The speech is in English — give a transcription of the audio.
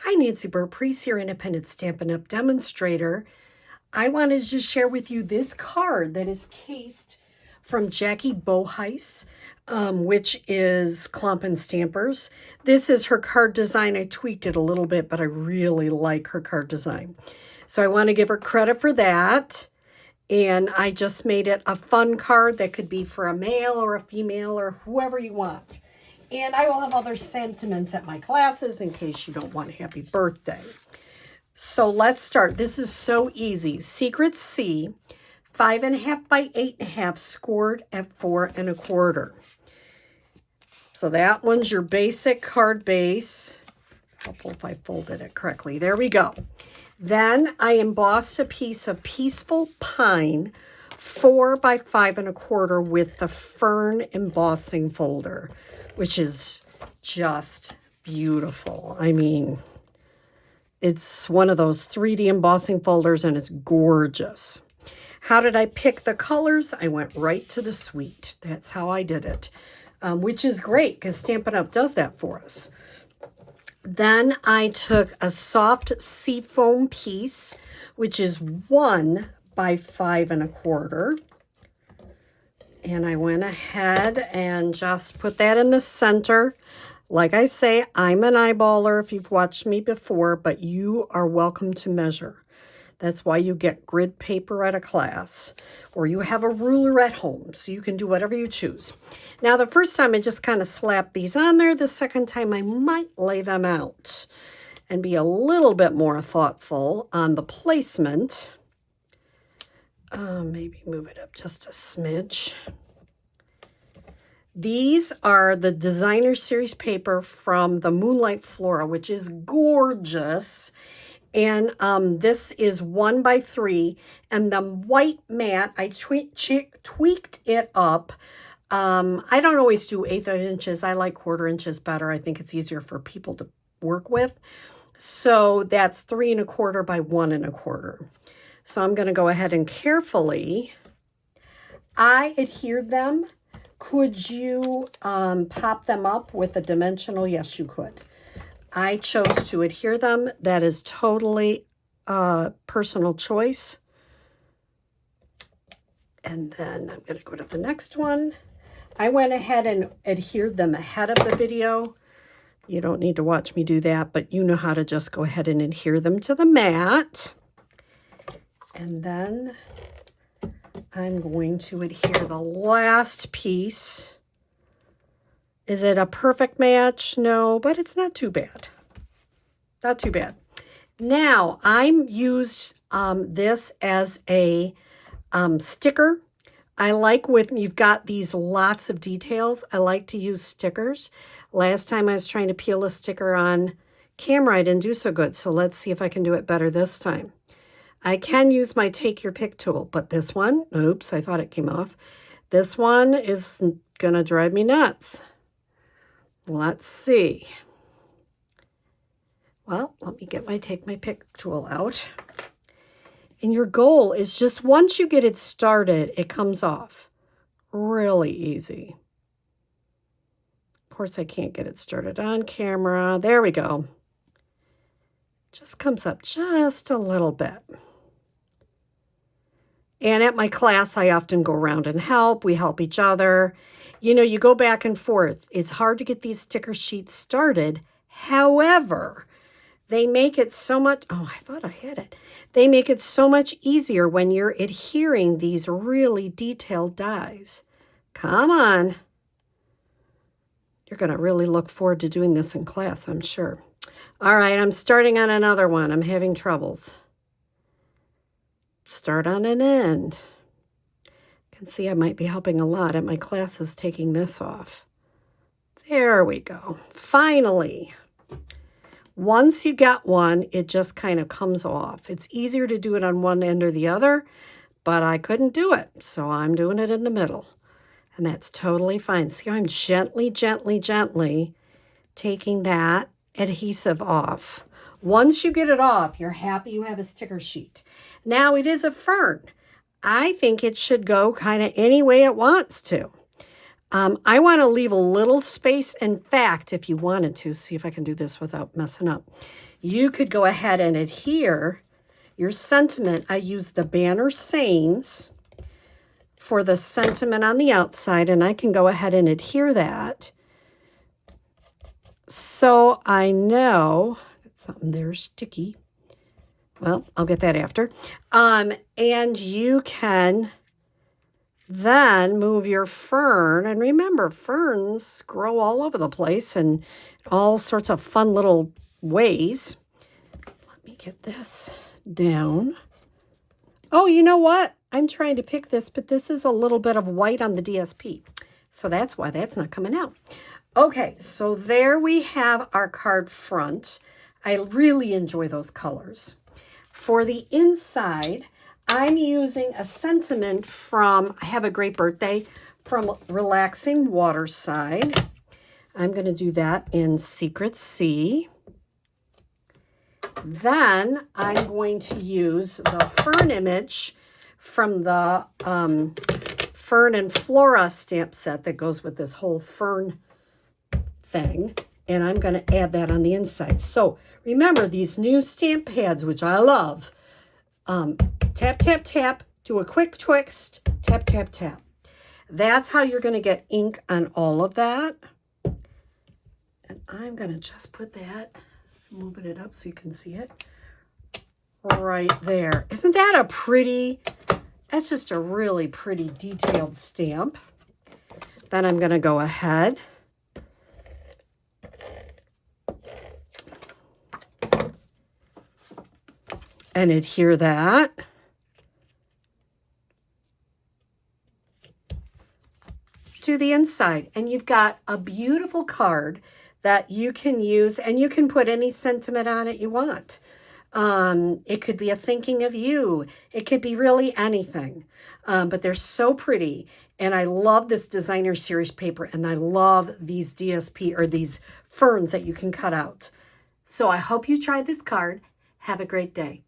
Hi, Nancy Burt-Preece here, Independent Stampin' Up! Demonstrator. I wanted to just share with you this card that is cased from Jackie Bolhuis, which is Clump & Stampers. This is her card design. I tweaked it a little bit, but I really like her card design. So I want to give her credit for that. And I just made it a fun card that could be for a male or a female or whoever you want. And I will have other sentiments at my classes in case you don't want a happy birthday. So let's start. This is so easy. Secret C, 5.5 by 8.5, scored at 4 1/4. So that one's your basic card base. Hopefully if I folded it correctly. There we go. Then I embossed a piece of Peaceful Pine, 4 by 5 1/4 with the Fern embossing folder, which is just beautiful. I mean, it's one of those 3D embossing folders and it's gorgeous. How did I pick the colors? I went right to the suite. That's how I did it, which is great because Stampin' Up! Does that for us. Then I took a soft seafoam piece, which is 1 by 5 1/4. And I went ahead and just put that in the center. Like I say, I'm an eyeballer if you've watched me before, but you are welcome to measure. That's why you get grid paper at a class, or you have a ruler at home, so you can do whatever you choose. Now, the first time I just kind of slapped these on there. The second time I might lay them out and be a little bit more thoughtful on the placement. Maybe move it up just a smidge. These are the designer series paper from the Moonlight Flora, which is gorgeous. And this is 1 by 3. And the white mat, I tweaked it up. I don't always do 1/8 inches. I like 1/4 inches better. I think it's easier for people to work with. So that's 3 1/4 by 1 1/4. So I'm going to go ahead and carefully, I adhered them. Could you pop them up with a dimensional? Yes, you could. I chose to adhere them. That is totally personal choice. And then I'm going to go to the next one. I went ahead and adhered them ahead of the video. You don't need to watch me do that, but you know how to just go ahead and adhere them to the mat. And then I'm going to adhere the last piece. Is it a perfect match? No, but it's not too bad. Not too bad. Now, I used this as a sticker. I like when you've got these lots of details. I like to use stickers. Last time I was trying to peel a sticker on camera, I didn't do so good. So let's see if I can do it better this time. I can use my take your pick tool, but this one, oops, I thought it came off. This one is going to drive me nuts. Let's see. Well, let me get my take my pick tool out. And your goal is just once you get it started, it comes off really easy. Of course, I can't get it started on camera. There we go. Just comes up just a little bit. And at my class, I often go around and help. We help each other. You know, you go back and forth. It's hard to get these sticker sheets started. However, they make it so much, oh, I thought I had it. They make it so much easier when you're adhering these really detailed dies. Come on. You're going to really look forward to doing this in class, I'm sure. All right, I'm starting on another one. I'm having troubles. Start on an end. You can see I might be helping a lot at my classes taking this off. There we go. Finally. Once you get one, it just kind of comes off. It's easier to do it on one end or the other, but I couldn't do it, so I'm doing it in the middle. And that's totally fine. See how I'm gently, gently, gently taking that adhesive off. Once you get it off, you're happy you have a sticker sheet. Now, it is a fern. I think it should go kind of any way it wants to. I want to leave a little space. In fact, if you wanted to, see if I can do this without messing up. You could go ahead and adhere your sentiment. I use the banner sayings for the sentiment on the outside, and I can go ahead and adhere that. So I know, something there sticky. Well, I'll get that after. And you can then move your fern. And remember, ferns grow all over the place and all sorts of fun little ways. Let me get this down. Oh, you know what? I'm trying to pick this, but this is a little bit of white on the DSP. So that's why that's not coming out. Okay, so there we have our card front. I really enjoy those colors. For the inside, I'm using a sentiment from I Have a Great Birthday from Relaxing Waterside. I'm going to do that in Secret Sea. Then I'm going to use the fern image from the Fern and Flora stamp set that goes with this whole fern thing. And I'm going to add that on the inside. So remember these new stamp pads, which I love. Tap, tap, tap, do a quick twist, tap, tap, tap. That's how you're going to get ink on all of that. And I'm going to just put that, moving it up so you can see it, right there. Isn't that a pretty, that's just a really pretty detailed stamp. Then I'm going to go ahead and adhere that. To the inside, and you've got a beautiful card that you can use, and you can put any sentiment on it you want. It could be a thinking of you. It could be really anything, but they're so pretty, and I love this designer series paper, and I love these DSP or these ferns that you can cut out. So I hope you try this card. Have a great day.